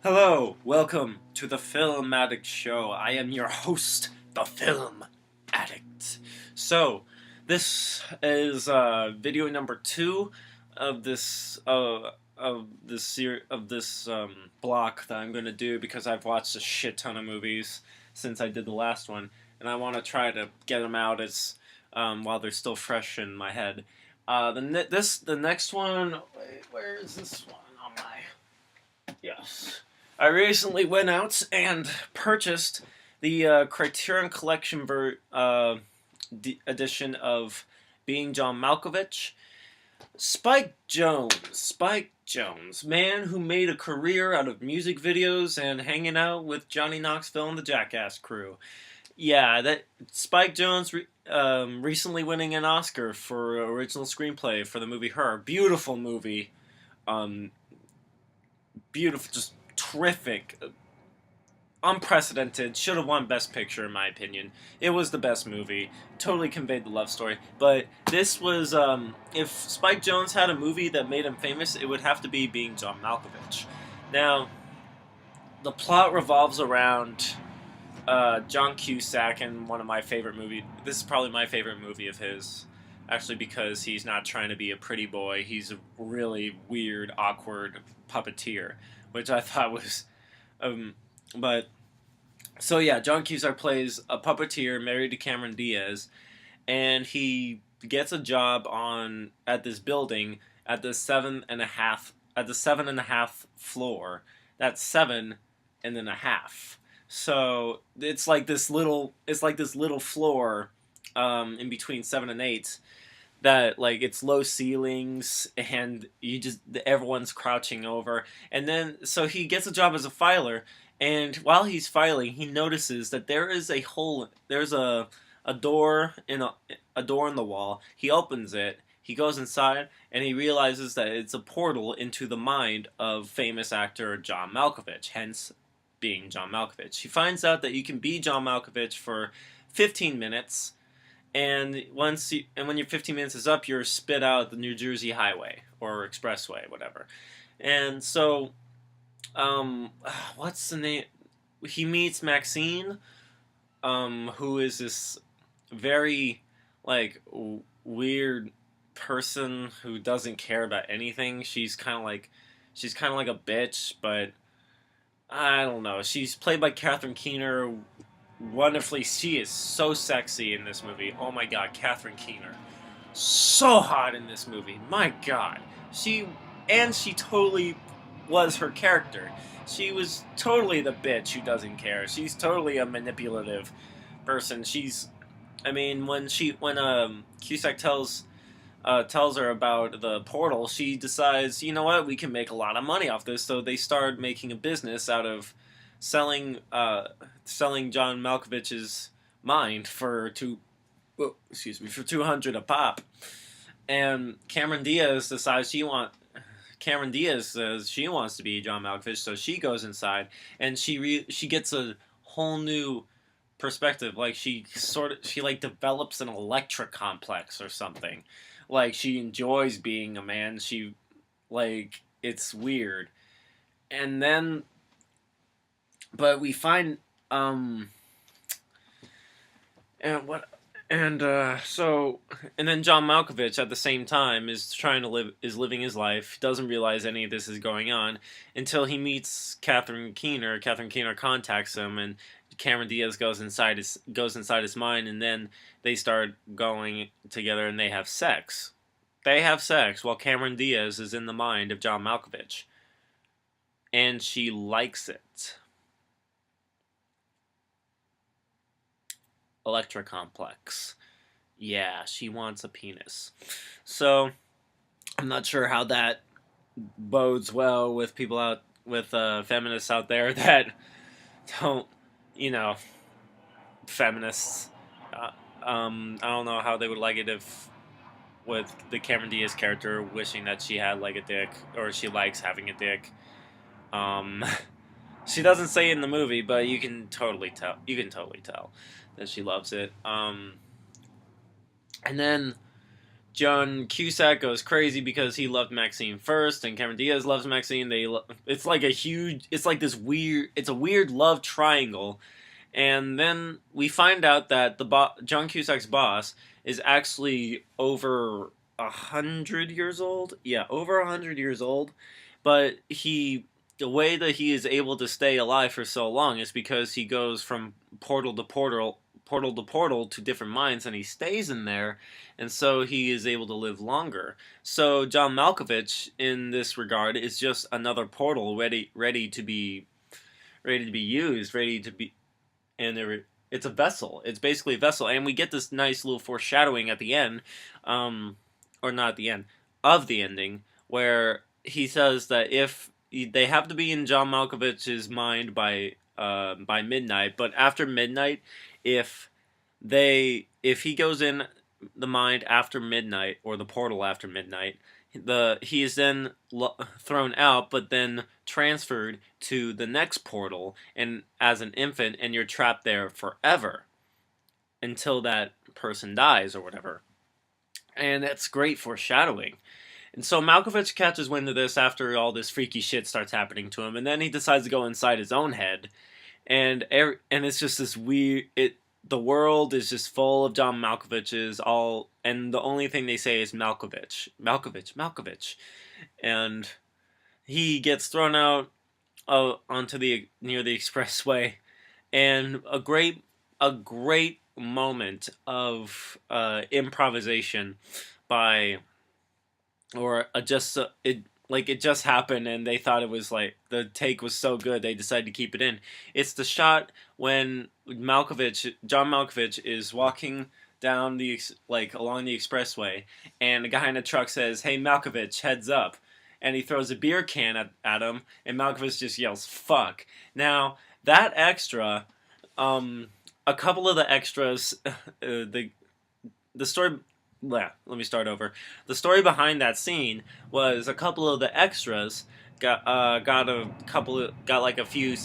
Hello, welcome to the Film Addict Show. I am your host, the Film Addict. So, this is video number 2 of this block that I'm gonna do because I've watched a shit ton of movies since I did the last one, and I want to try to get them out as while they're still fresh in my head. The next one. Wait, where is this one on my? Yes. I recently went out and purchased the Criterion Collection edition of Being John Malkovich. Spike Jones, man who made a career out of music videos and hanging out with Johnny Knoxville and the Jackass crew. Yeah, that Spike Jones recently winning an Oscar for original screenplay for the movie Her. Beautiful movie. Um, Beautiful, just terrific, unprecedented. Should have won Best Picture in my opinion. It was the best movie. Totally conveyed the love story. But this was, if Spike Jonze had a movie that made him famous, it would have to be Being John Malkovich. Now, the plot revolves around John Cusack and one of my favorite movies. This is probably my favorite movie of his. Actually, because he's not trying to be a pretty boy, he's a really weird, awkward puppeteer, which I thought was, but so yeah, John Cusack plays a puppeteer married to Cameron Diaz, and he gets a job at this building at the 7.5 floor. That's 7.5. So it's like this little floor, in between 7 and 8, that like it's low ceilings and everyone's crouching over, and then so he gets a job as a filer, and while he's filing he notices that there's a door a door in the wall. He opens it, he goes inside, and he realizes that it's a portal into the mind of famous actor John Malkovich, hence Being John Malkovich. He finds out that you can be John Malkovich for 15 minutes, and when your 15 minutes is up, you're spit out the New Jersey Highway or Expressway, whatever. And so, what's the name? He meets Maxine, who is this very weird person who doesn't care about anything. She's kind of like a bitch, but I don't know. She's played by Catherine Keener wonderfully. She is so sexy in this movie. Oh my god, Catherine Keener. So hot in this movie. My god. She totally was her character. She was totally the bitch who doesn't care. She's totally a manipulative person. When Cusack tells her about the portal, she decides, you know what, we can make a lot of money off this. So they start making a business out of selling John Malkovich's mind for 200 a pop. And Cameron Diaz says she wants to be John Malkovich, so she goes inside and she gets a whole new perspective. Like she develops an Electra complex or something. Like she enjoys being a man. It's weird. And then but we find and what and so and then John Malkovich at the same time is living his life, doesn't realize any of this is going on until he meets Catherine Keener. Catherine Keener contacts him, and Cameron Diaz goes inside his mind, and then they start going together and they have sex. They have sex while Cameron Diaz is in the mind of John Malkovich, and she likes it. Electra complex. Yeah, she wants a penis. So I'm not sure how that bodes well with feminists out there that don't, you know, feminists. I don't know how they would like it if with the Cameron Diaz character wishing that she had like a dick, or she likes having a dick. Um, she doesn't say in the movie, but you can totally tell. You can totally tell that she loves it. And then John Cusack goes crazy because he loved Maxine first, and Cameron Diaz loves Maxine. It's like it's a weird love triangle. And then we find out that John Cusack's boss is actually over 100 years old. Yeah, over 100 years old. But the way that he is able to stay alive for so long is because he goes from portal to portal to different minds, and he stays in there, and so he is able to live longer. So John Malkovich, in this regard, is just another portal ready to be used, ready to be it's a vessel. It's basically a vessel, and we get this nice little foreshadowing at the end, or not at the end of the ending, where he says that if they have to be in John Malkovich's mind by midnight, but after midnight, if if he goes in the mind after midnight or the portal after midnight, he is then thrown out, but then transferred to the next portal and as an infant, and you're trapped there forever until that person dies or whatever. And that's great foreshadowing. And so Malkovich catches wind of this after all this freaky shit starts happening to him, and then he decides to go inside his own head, and it's just this weird. The world is just full of John Malkoviches, and the only thing they say is Malkovich, Malkovich, Malkovich, and he gets thrown out onto near the expressway, and a great moment of improvisation by or it just happened, and they thought it was like the take was so good they decided to keep it in. It's the shot when John Malkovich is walking down along the expressway, and a guy in a truck says, "Hey Malkovich, heads up," and he throws a beer can at him, and Malkovich just yells "fuck." Now that extra, a couple of the extras, the story. Yeah, let me start over. The story behind that scene was a couple of the extras got like a few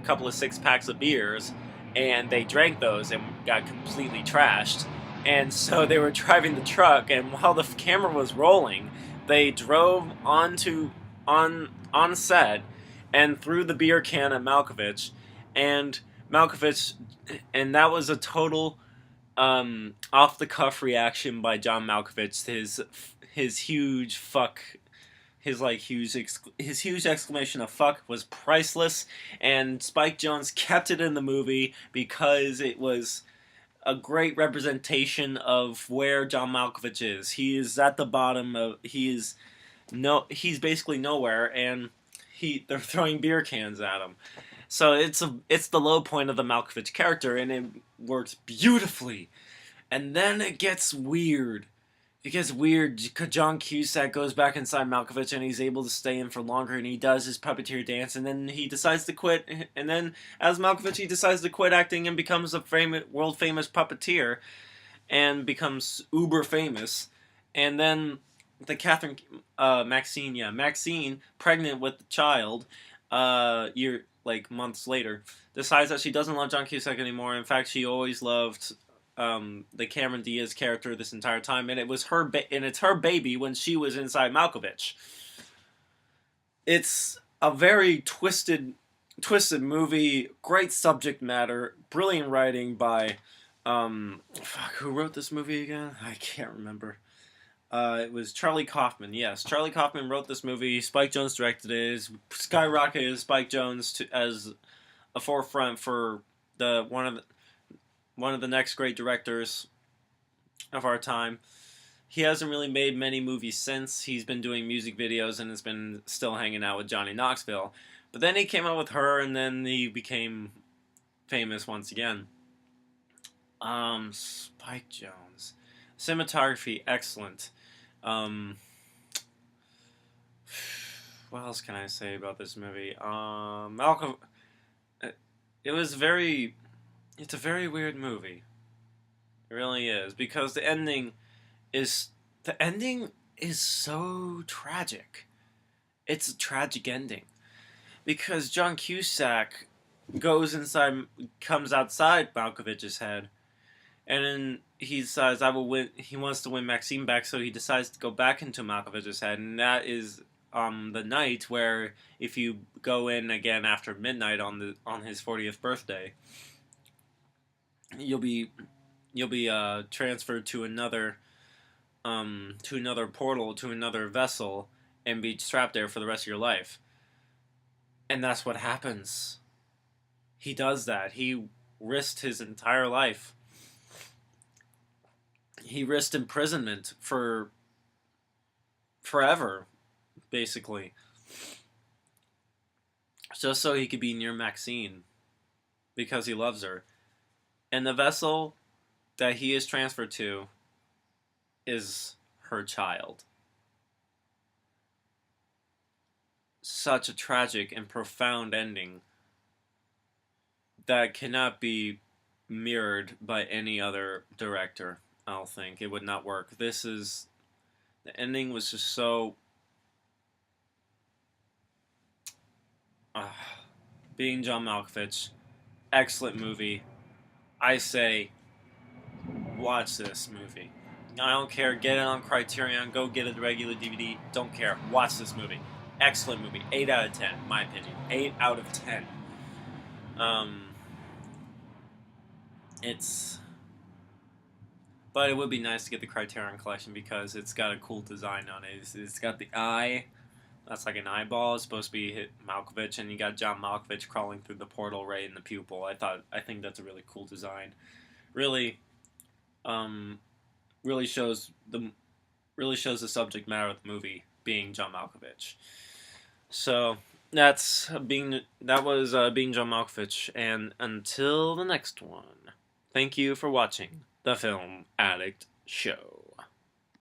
couple of 6 packs of beers, and they drank those and got completely trashed. And so they were driving the truck, and while the camera was rolling, they drove on set and threw the beer can at Malkovich, and Malkovich, and that was a total off the cuff reaction by John Malkovich. His huge fuck, his huge exclamation of fuck was priceless, and Spike Jonze kept it in the movie because it was a great representation of where John Malkovich is. He is at the bottom of he's basically nowhere, and they're throwing beer cans at him. So it's the low point of the Malkovich character, and it works beautifully. And then it gets weird. It gets weird. John Cusack goes back inside Malkovich, and he's able to stay in for longer, and he does his puppeteer dance, and then he decides to quit. And then, as Malkovich, he decides to quit acting and becomes a world famous puppeteer, and becomes uber famous. And then Maxine, pregnant with the child, months later, decides that she doesn't love John Cusack anymore. In fact, she always loved the Cameron Diaz character this entire time, and it's her baby when she was inside Malkovich. It's a very twisted movie, great subject matter, brilliant writing by who wrote this movie again? I can't remember. It was Charlie Kaufman. Yes, Charlie Kaufman wrote this movie. Spike Jonze directed it. It skyrocketed Spike Jonze as a forefront for one of the next great directors of our time. He hasn't really made many movies since. He's been doing music videos and has been still hanging out with Johnny Knoxville. But then he came out with Her, and then he became famous once again. Spike Jonze. Cinematography, excellent. What else can I say about this movie? Malcolm. It's a very weird movie. It really is, because the ending is so tragic. It's a tragic ending, because John Cusack comes outside Malkovich's head, and he says, "I will win." He wants to win Maxine back, so he decides to go back into Malkovich's head, and that is the night where, if you go in again after midnight on his 40th birthday, you'll be transferred to another portal, to another vessel, and be trapped there for the rest of your life. And that's what happens. He does that. He risked his entire life. He risked imprisonment for forever, basically, just so he could be near Maxine, because he loves her. And the vessel that he is transferred to is her child. Such a tragic and profound ending that cannot be mirrored by any other director. I don't think it would not work. The ending was just so being John Malkovich, excellent movie. I say watch this movie. I don't care. Get it on Criterion. Go get a regular DVD. Don't care. Watch this movie. Excellent movie. 8 out of 10, my opinion. 8 out of 10. But it would be nice to get the Criterion Collection because it's got a cool design on it. It's got the eye. That's like an eyeball. It's supposed to be hit Malkovich, and you got John Malkovich crawling through the portal right in the pupil. I think that's a really cool design. Really, really shows the subject matter of the movie being John Malkovich. So that was being John Malkovich, and until the next one, thank you for watching the Film Addict Show.